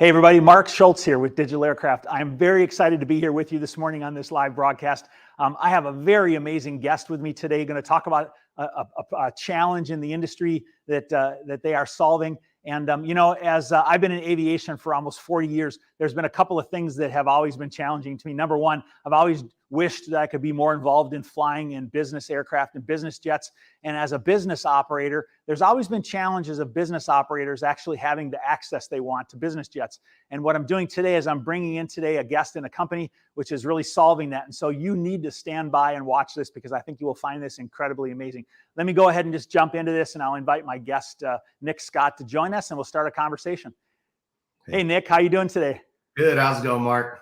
Hey everybody, Mark Schultz here with DigitalAircraft. I'm very excited to be here with you this morning on this live broadcast. I have a very amazing guest with me today, going to talk about a challenge in the industry that they are solving. And as I've been in aviation for almost 40 years, there's been a couple of things that have always been challenging to me. Number one, I've always wished that I could be more involved in flying in business aircraft and business jets. And as a business operator, there's always been challenges of business operators actually having the access they want to business jets. And what I'm doing today is I'm bringing in today a guest in a company which is really solving that. And so you need to stand by and watch this because I think you will find this incredibly amazing. Let me go ahead and just jump into this, and I'll invite my guest, Nick Scott, to join us, and we'll start a conversation. Hey, Nick, how you doing today? Good. How's it going, Mark?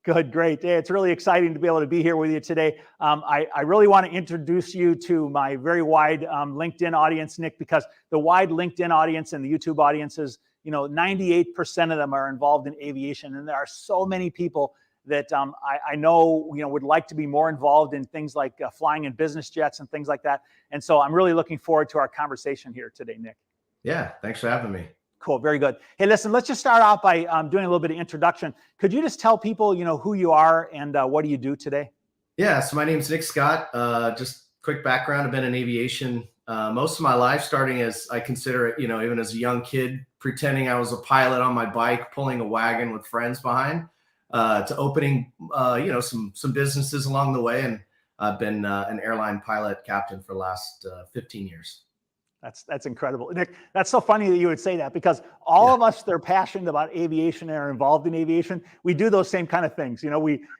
Good, great. Hey, it's really exciting to be able to be here with you today. I really want to introduce you to my very wide LinkedIn audience, Nick, because the wide LinkedIn audience and the YouTube audiences, 98% of them are involved in aviation, and there are so many people that I know, would like to be more involved in things like flying in business jets and things like that. And so I'm really looking forward to our conversation here today, Nick. Yeah, thanks for having me. Cool, very good. Hey, listen, let's just start out by doing a little bit of introduction. Could you just tell people, who you are and what do you do today? Yeah, so my name's Nick Scott. Just quick background, I've been in aviation most of my life, starting as I consider it, even as a young kid, pretending I was a pilot on my bike, pulling a wagon with friends behind, to opening, some businesses along the way. And I've been an airline pilot captain for the last 15 years. That's incredible. Nick, that's so funny that you would say that, because all of us that are passionate about aviation and are involved in aviation, we do those same kind of things.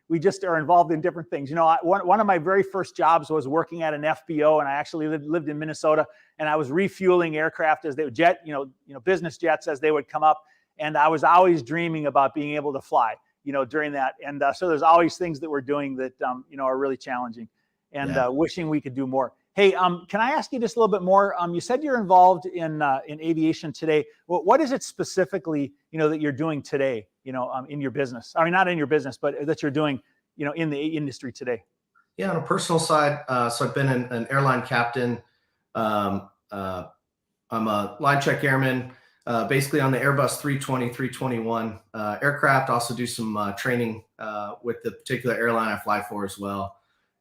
We just are involved in different things. One of my very first jobs was working at an FBO, and I actually lived in Minnesota, and I was refueling aircraft as they would business jets as they would come up. And I was always dreaming about being able to fly, during that. And so there's always things that we're doing that, are really challenging and wishing we could do more. Hey, can I ask you just a little bit more? You said you're involved in aviation today. What is it specifically, that you're doing today, in your business? I mean, not in your business, but that you're doing, in the industry today? Yeah, on a personal side, so I've been an airline captain. I'm a line check airman, basically on the Airbus 320, 321 aircraft. Also do some training with the particular airline I fly for as well.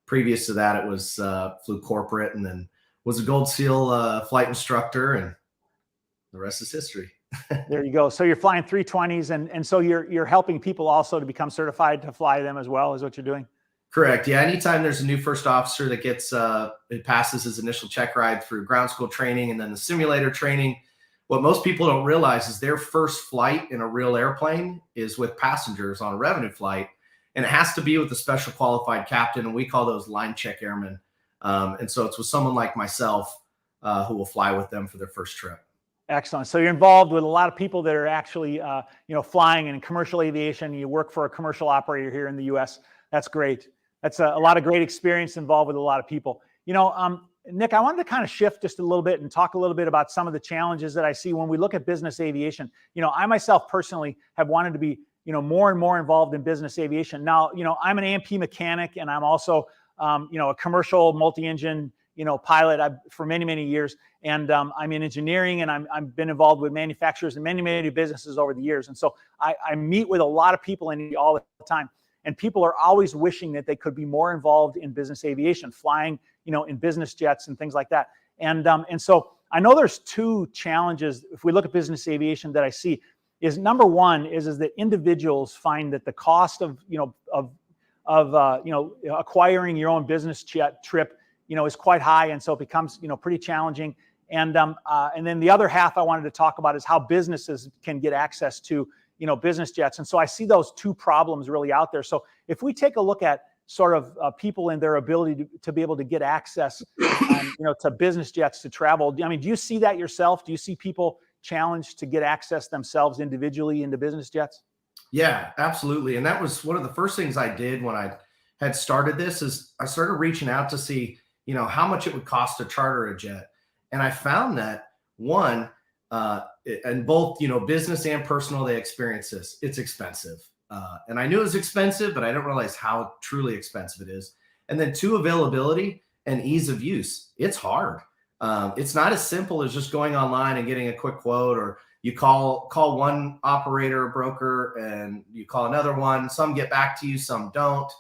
Previous to that, it was flew corporate, and then was a Gold Seal flight instructor, and the rest is history. There you go. So you're flying 320s, and so you're helping people also to become certified to fly them as well, is what you're doing? Correct. Yeah. Anytime there's a new first officer that gets it passes his initial check ride through ground school training and then the simulator training, what most people don't realize is their first flight in a real airplane is with passengers on a revenue flight. And it has to be with a special qualified captain, and we call those line check airmen. And so it's with someone like myself who will fly with them for their first trip. Excellent. So you're involved with a lot of people that are actually, flying in commercial aviation. You work for a commercial operator here in the U.S. That's great. That's a lot of great experience involved with a lot of people. Nick, I wanted to kind of shift just a little bit and talk a little bit about some of the challenges that I see when we look at business aviation. I myself personally have wanted to be more and more involved in business aviation. Now, I'm an A&P mechanic, and I'm also, a commercial multi-engine, pilot for many, many years. And I'm in engineering, and I've been involved with manufacturers and many, many businesses over the years. And so I meet with a lot of people all the time, and people are always wishing that they could be more involved in business aviation, flying, in business jets and things like that. And so I know there's two challenges if we look at business aviation that I see. Is number one is that individuals find that the cost of acquiring your own business jet trip is quite high, and so it becomes pretty challenging. And then the other half I wanted to talk about is how businesses can get access to business jets. And so I see those two problems really out there. So if we take a look at sort of people and their ability to be able to get access to business jets to travel, I mean, do you see that yourself? Do you see people challenged to get access themselves individually into business jets? Yeah, absolutely. And that was one of the first things I did when I had started this. Is I started reaching out to see, how much it would cost to charter a jet. And I found that one, and both, business and personal, they experience this. It's expensive. And I knew it was expensive, but I didn't realize how truly expensive it is. And then two, availability and ease of use. It's hard. It's not as simple as just going online and getting a quick quote, or you call one operator or broker and you call another one. Some get back to you, some don't.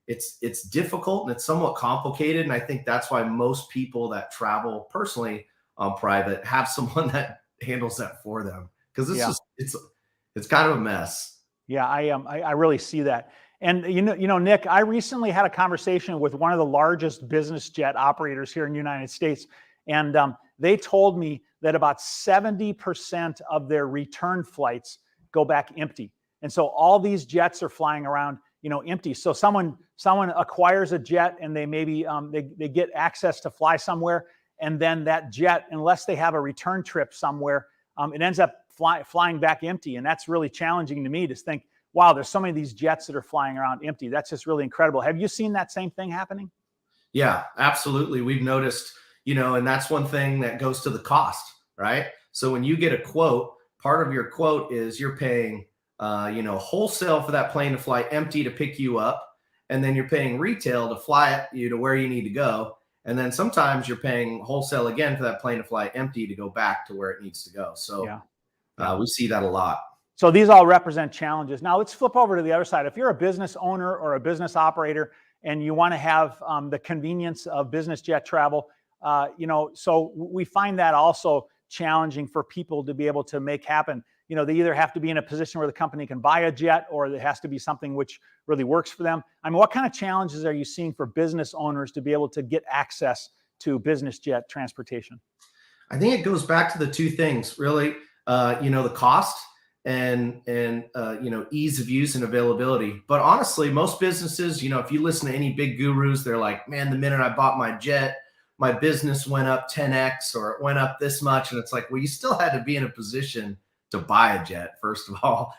It's difficult and it's somewhat complicated. And I think that's why most people that travel personally on private have someone that handles that for them. Because it's kind of a mess. Yeah, I really see that. And Nick, I recently had a conversation with one of the largest business jet operators here in the United States, and they told me that about 70% of their return flights go back empty. And so all these jets are flying around, empty. So someone acquires a jet and they maybe they get access to fly somewhere, and then that jet, unless they have a return trip somewhere, it ends up flying back empty. And that's really challenging to me to think, wow, there's so many of these jets that are flying around empty. That's just really incredible. Have you seen that same thing happening? Yeah, absolutely. We've noticed, and that's one thing that goes to the cost, right? So when you get a quote, part of your quote is you're paying, wholesale for that plane to fly empty to pick you up. And then you're paying retail to fly you to where you need to go. And then sometimes you're paying wholesale again for that plane to fly empty to go back to where it needs to go. So we see that a lot. So these all represent challenges. Now let's flip over to the other side. If you're a business owner or a business operator and you want to have the convenience of business jet travel, so we find that also challenging for people to be able to make happen. They either have to be in a position where the company can buy a jet, or there has to be something which really works for them. I mean, what kind of challenges are you seeing for business owners to be able to get access to business jet transportation? I think it goes back to the two things, really, the cost and ease of use and availability. But honestly, most businesses, if you listen to any big gurus, they're like, man, the minute I bought my jet, my business went up 10x or it went up this much. And it's like, well, you still had to be in a position to buy a jet, first of all,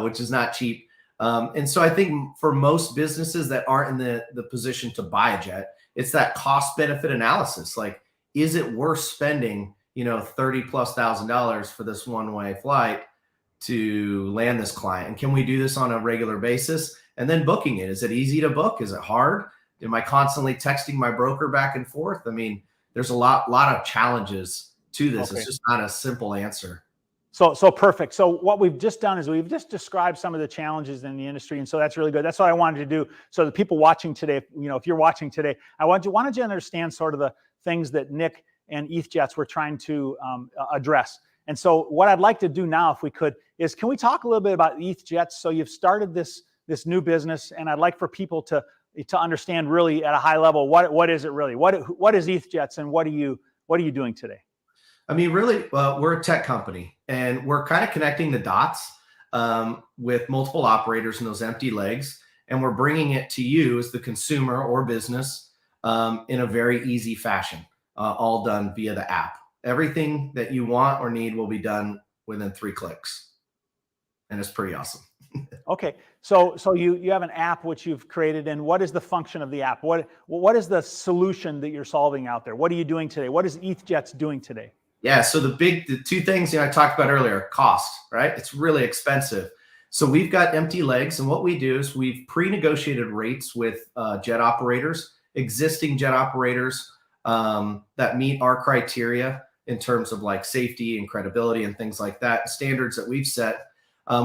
which is not cheap. And so I think for most businesses that aren't in the position to buy a jet, it's that cost benefit analysis. Like, is it worth spending, $30,000+ for this one-way flight to land this client? And can we do this on a regular basis? And then booking it. Is it easy to book? Is it hard? Am I constantly texting my broker back and forth? I mean, there's a lot of challenges to this. Okay. It's just not a simple answer. So perfect. So what we've just done is we've just described some of the challenges in the industry. And so that's really good. That's what I wanted to do. So the people watching today, if you're watching today, I wanted you to understand sort of the things that Nick and EathJets were trying to address. And so what I'd like to do now, if we could, is can we talk a little bit about EathJets? So you've started this new business, and I'd like for people to understand really at a high level, what is it really? What is EathJets, and what are you doing today? I mean, really, we're a tech company, and we're kind of connecting the dots with multiple operators in those empty legs, and we're bringing it to you as the consumer or business in a very easy fashion, all done via the app. Everything that you want or need will be done within 3 clicks, and it's pretty awesome. Okay, so you have an app which you've created, and what is the function of the app? What is the solution that you're solving out there? What are you doing today? What is EathJets doing today? Yeah, so the two things I talked about earlier, cost, right? It's really expensive. So we've got empty legs, and what we do is we've pre-negotiated rates with jet operators, existing jet operators that meet our criteria in terms of like safety and credibility and things like that, standards that we've set.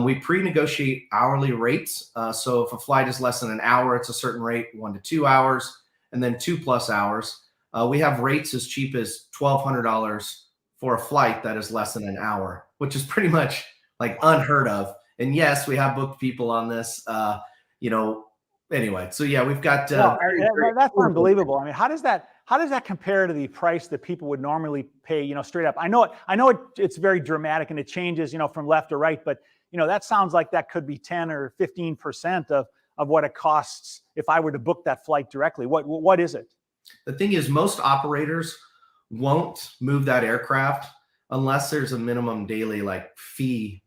We pre-negotiate hourly rates. So if a flight is less than an hour, it's a certain rate, 1 to 2 hours, and then 2+ hours. We have rates as cheap as $1,200 for a flight that is less than an hour, which is pretty much like unheard of. And yes, we have booked people on this, anyway. So yeah, we've got, that's unbelievable. I mean, how does that compare to the price that people would normally pay, straight up? I know it's very dramatic and it changes, from left to right, but that sounds like that could be 10 or 15% of what it costs if I were to book that flight directly. What is it? The thing is, most operators won't move that aircraft unless there's a minimum daily fee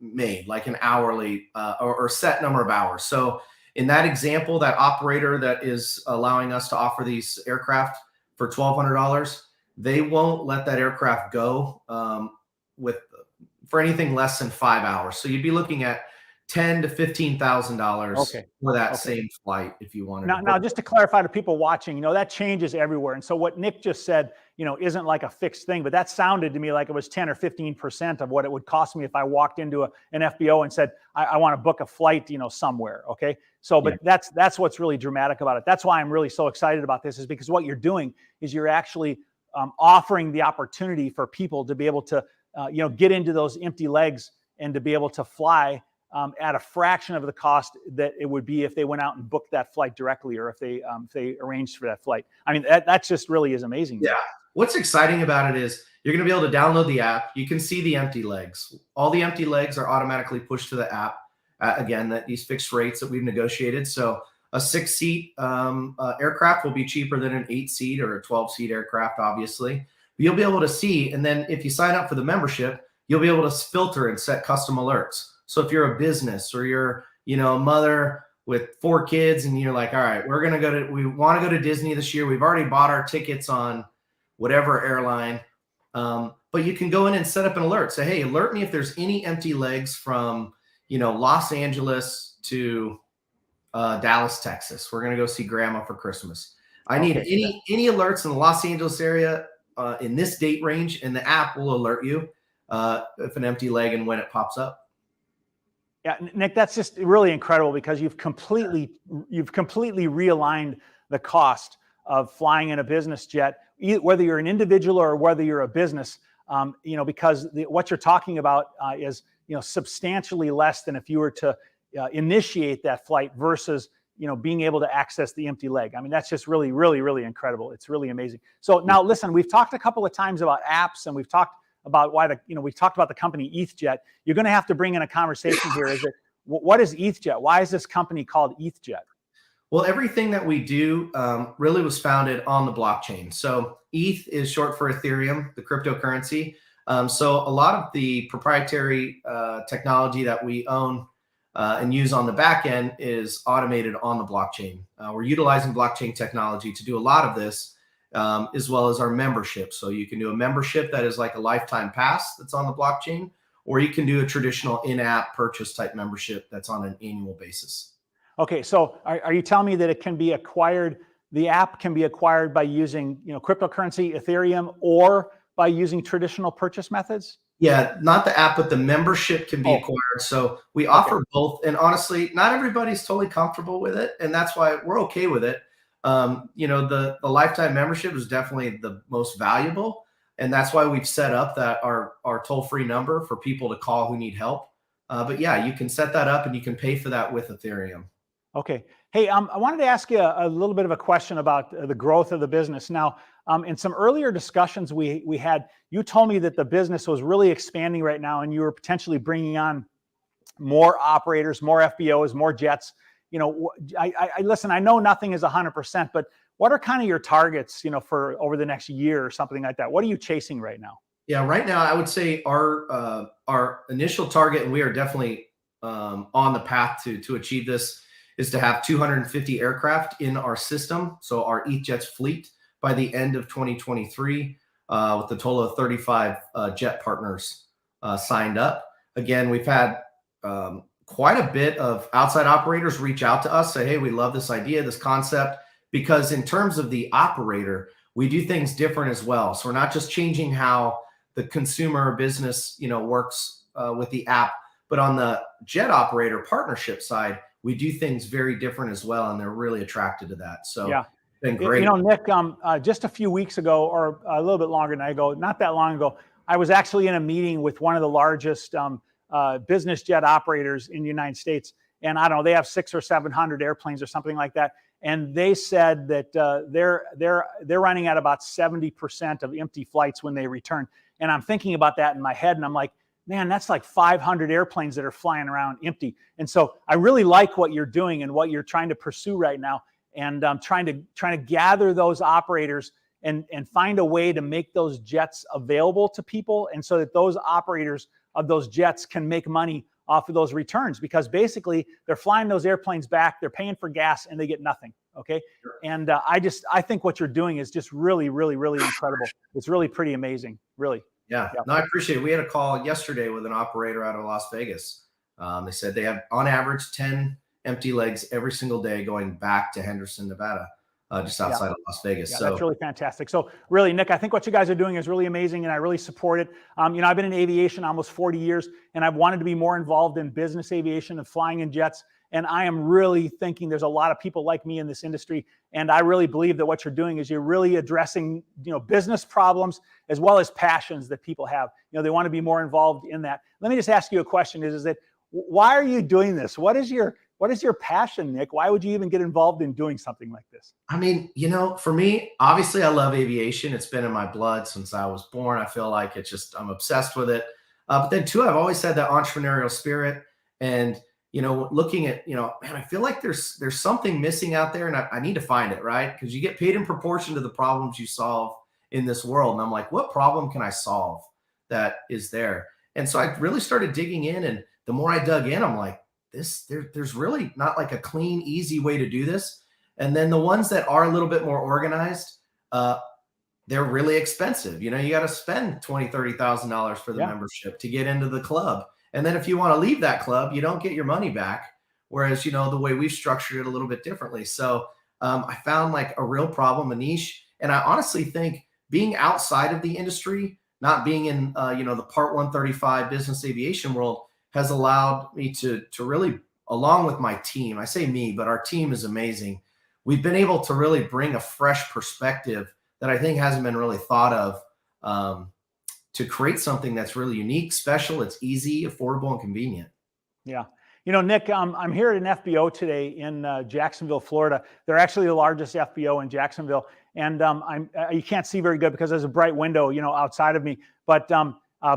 made, like an hourly or set number of hours. So in that example, that operator that is allowing us to offer these aircraft for $1,200, they won't let that aircraft go for anything less than 5 hours. So you'd be looking at $10,000 to $15,000 for that same flight if you wanted. Now, just to clarify to people watching, that changes everywhere. And so what Nick just said isn't like a fixed thing, but that sounded to me like it was 10 or 15% of what it would cost me if I walked into an FBO and said, I want to book a flight, somewhere. Okay. So, but that's what's really dramatic about it. That's why I'm really so excited about this, is because what you're doing is you're actually offering the opportunity for people to be able to, get into those empty legs and to be able to fly at a fraction of the cost that it would be if they went out and booked that flight directly, or if they arranged for that flight. I mean, that just really is amazing. Yeah. What's exciting about it is you're going to be able to download the app. You can see the empty legs. All the empty legs are automatically pushed to the app. Again, that these fixed rates that we've negotiated. So a 6-seat aircraft will be cheaper than an 8-seat or a 12-seat aircraft, obviously. But you'll be able to see, and then if you sign up for the membership, you'll be able to filter and set custom alerts. So if you're a business, or you're, a mother with 4 kids, and you're like, all right, we want to go to Disney this year. We've already bought our tickets on whatever airline. But you can go in and set up an alert. Say, hey, alert me if there's any empty legs from, Los Angeles to Dallas, Texas. We're going to go see grandma for Christmas. I need any alerts in the Los Angeles area in this date range, and the app will alert you if an empty leg and when it pops up. Yeah, Nick, that's just really incredible, because you've completely realigned the cost of flying in a business jet, whether you're an individual or whether you're a business. Because what you're talking about is substantially less than if you were to initiate that flight versus being able to access the empty leg. I mean, that's just really, really, really incredible. It's really amazing. So now, listen, we've talked a couple of times about apps, and we've talked about why we've talked about the company ETHJet. You're going to have to bring in a conversation here. What is ETHJet? Why is this company called ETHJet? Well, everything that we do really was founded on the blockchain. So ETH is short for Ethereum, the cryptocurrency. So a lot of the proprietary technology that we own and use on the back end is automated on the blockchain. We're utilizing blockchain technology to do a lot of this, as well as our membership. So you can do a membership that is like a lifetime pass that's on the blockchain, or you can do a traditional in-app purchase type membership that's on an annual basis. Okay, so are you telling me that it can be acquired, the app can be acquired by using cryptocurrency, Ethereum, or by using traditional purchase methods? Yeah, not the app, but the membership can be acquired. So we offer both. And honestly, not everybody's totally comfortable with it. And that's why we're okay with it. The lifetime membership is definitely the most valuable. And that's why we've set up that our toll-free number for people to call who need help. But yeah, you can set that up and you can pay for that with Ethereum. Okay. Hey, I wanted to ask you a little bit of a question about the growth of the business. Now, in some earlier discussions we had, you told me that the business was really expanding right now, and you were potentially bringing on more operators, more FBOs, more jets. Listen, I know nothing is 100%, but what are kind of your targets, for over the next year or something like that? What are you chasing right now? Yeah, right now I would say our initial target, and we are definitely on the path to achieve this, is to have 250 aircraft in our system. So our ETHJet's fleet by the end of 2023, with a total of 35 jet partners signed up. Again, we've had quite a bit of outside operators reach out to us, say, hey, we love this idea, this concept, because in terms of the operator, we do things different as well. So we're not just changing how the consumer business, works with the app, but on the jet operator partnership side, we do things very different as well, and they're really attracted to that. So yeah, it's been great. Nick, just a few weeks ago, or a little bit longer than ago, not that long ago, I was actually in a meeting with one of the largest business jet operators in the United States, and I don't know, they have 600 or 700 airplanes or something like that, and they said that they're running at about 70% of empty flights when they return. And I'm thinking about that in my head, and I'm like, man, that's like 500 airplanes that are flying around empty. And so I really like what you're doing and what you're trying to pursue right now. And I'm trying to gather those operators and find a way to make those jets available to people. And so that those operators of those jets can make money off of those returns, because basically they're flying those airplanes back, they're paying for gas, and they get nothing. Okay. Sure. And I think what you're doing is just really, really, really incredible. It's really pretty amazing. Really. Yeah, no, I appreciate it. We had a call yesterday with an operator out of Las Vegas. They said they have on average 10 empty legs every single day going back to Henderson, Nevada. just outside of Las Vegas. Yeah, so that's really fantastic. So really, Nick, I think what you guys are doing is really amazing, and I really support it. I've been in aviation almost 40 years, and I've wanted to be more involved in business aviation and flying in jets. And I am really thinking there's a lot of people like me in this industry, and I really believe that what you're doing is you're really addressing, business problems as well as passions that people have. They want to be more involved in that. Let me just ask you a question: is that why are you doing this? What is your passion, Nick? Why would you even get involved in doing something like this? I mean, for me, obviously I love aviation. It's been in my blood since I was born. I feel like I'm obsessed with it. But then too, I've always had that entrepreneurial spirit, and, looking at, man, I feel like there's something missing out there, and I need to find it, right? Because you get paid in proportion to the problems you solve in this world. And I'm like, what problem can I solve that is there? And so I really started digging in, and the more I dug in, I'm like, there's really not like a clean, easy way to do this. And then the ones that are a little bit more organized, they're really expensive. You got to spend $20,000, $30,000 for the membership to get into the club. And then if you want to leave that club, you don't get your money back. Whereas, the way we've structured it a little bit differently. So I found like a real problem, a niche. And I honestly think being outside of the industry, not being in, the Part 135 business aviation world, has allowed me to really, along with my team, I say me, but our team is amazing. We've been able to really bring a fresh perspective that I think hasn't been really thought of, to create something that's really unique, special, it's easy, affordable, and convenient. Yeah. Nick, I'm here at an FBO today in Jacksonville, Florida. They're actually the largest FBO in Jacksonville. And you can't see very good because there's a bright window, outside of me. But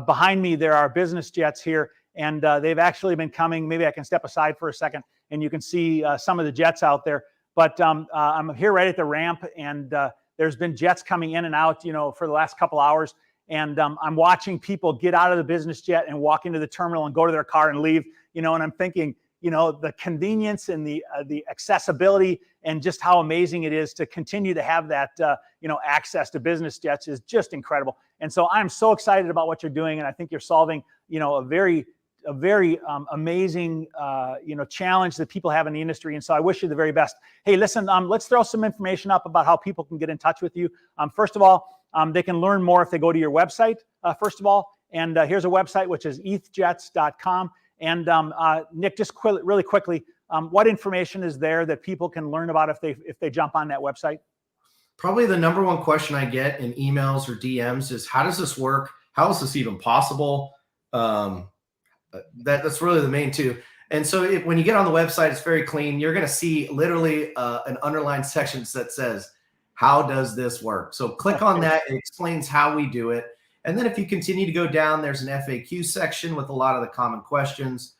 behind me, there are business jets here. And they've actually been coming. Maybe I can step aside for a second, and you can see some of the jets out there. But I'm here right at the ramp, and there's been jets coming in and out, for the last couple hours. And I'm watching people get out of the business jet and walk into the terminal and go to their car and leave, and I'm thinking, the convenience and the accessibility and just how amazing it is to continue to have that, access to business jets is just incredible. And so I'm so excited about what you're doing. And I think you're solving, a very amazing, challenge that people have in the industry. And so I wish you the very best. Hey, listen, let's throw some information up about how people can get in touch with you. First of all, they can learn more if they go to your website, first of all. And here's a website, which is ethjets.com. And Nick, just really quickly, what information is there that people can learn about if they jump on that website? Probably the number one question I get in emails or DMs is, how does this work? How is this even possible? That's really the main two. And so when you get on the website, it's very clean. You're going to see literally an underlined section that says, how does this work? So click on that. It explains how we do it. And then if you continue to go down, there's an FAQ section with a lot of the common questions.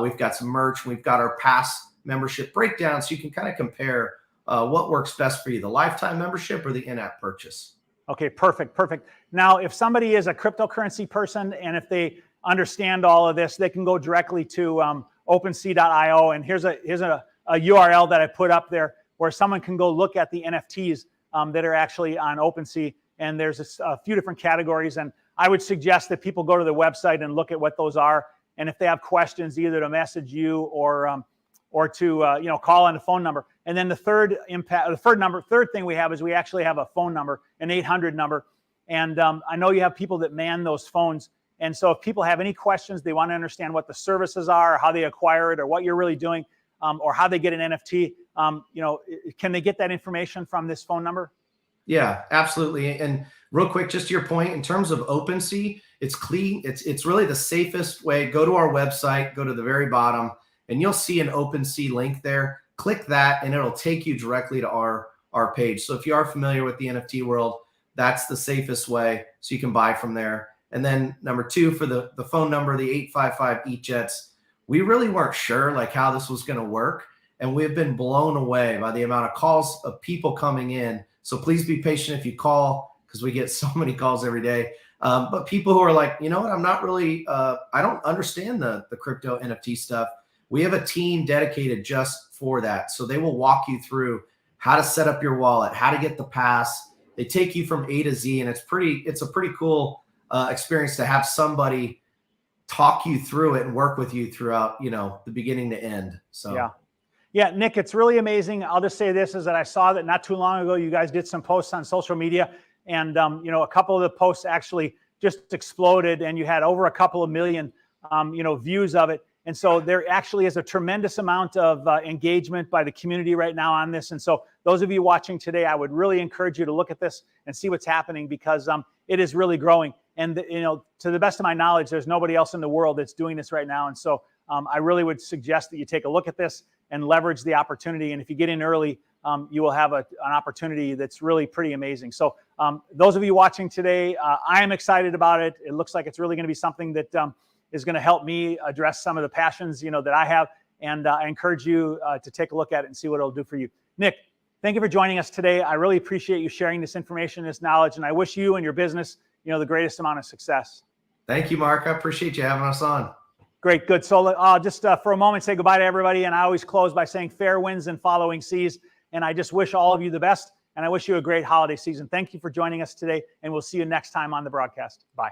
We've got some merch. We've got our past membership breakdown, so you can kind of compare what works best for you, the lifetime membership or the in-app purchase. Okay, perfect. Now, if somebody is a cryptocurrency person and if they understand all of this, they can go directly to OpenSea.io. And here's a URL that I put up there where someone can go look at the NFTs that are actually on OpenSea. And there's a few different categories. And I would suggest that people go to the website and look at what those are. And if they have questions, either to message you or to call on the phone number. And then the third thing we have is we actually have a phone number, an 800 number. And I know you have people that man those phones. And so if people have any questions, they want to understand what the services are, or how they acquire it, or what you're really doing, or how they get an NFT, can they get that information from this phone number? Yeah, absolutely. And real quick, just to your point, in terms of OpenSea, it's clean. It's really the safest way. Go to our website, go to the very bottom, and you'll see an OpenSea link there. Click that, and it'll take you directly to our page. So if you are familiar with the NFT world, that's the safest way. So you can buy from there. And then number two, for the phone number, the 855 EJets, we really weren't sure like how this was going to work. And we've been blown away by the amount of calls of people coming in. So please be patient if you call, because we get so many calls every day. But people who are like, you know what, I'm not really, I don't understand the crypto NFT stuff. We have a team dedicated just for that. So they will walk you through how to set up your wallet, how to get the pass. They take you from A to Z, and it's a pretty cool experience to have somebody talk you through it and work with you throughout, the beginning to end. So yeah. Yeah, Nick, it's really amazing. I'll just say this is that I saw that not too long ago, you guys did some posts on social media, and a couple of the posts actually just exploded, and you had over a couple of million, views of it. And so there actually is a tremendous amount of engagement by the community right now on this. And so those of you watching today, I would really encourage you to look at this and see what's happening, because it is really growing. And to the best of my knowledge, there's nobody else in the world that's doing this right now. And so I really would suggest that you take a look at this and leverage the opportunity. And if you get in early, you will have an opportunity that's really pretty amazing. So those of you watching today, I am excited about it. It looks like it's really going to be something that is going to help me address some of the passions, that I have. And I encourage you to take a look at it and see what it'll do for you. Nick, thank you for joining us today. I really appreciate you sharing this information, this knowledge, and I wish you and your business, the greatest amount of success. Thank you, Mark. I appreciate you having us on. Great, good. So just for a moment, say goodbye to everybody. And I always close by saying fair winds and following seas. And I just wish all of you the best. And I wish you a great holiday season. Thank you for joining us today. And we'll see you next time on the broadcast. Bye.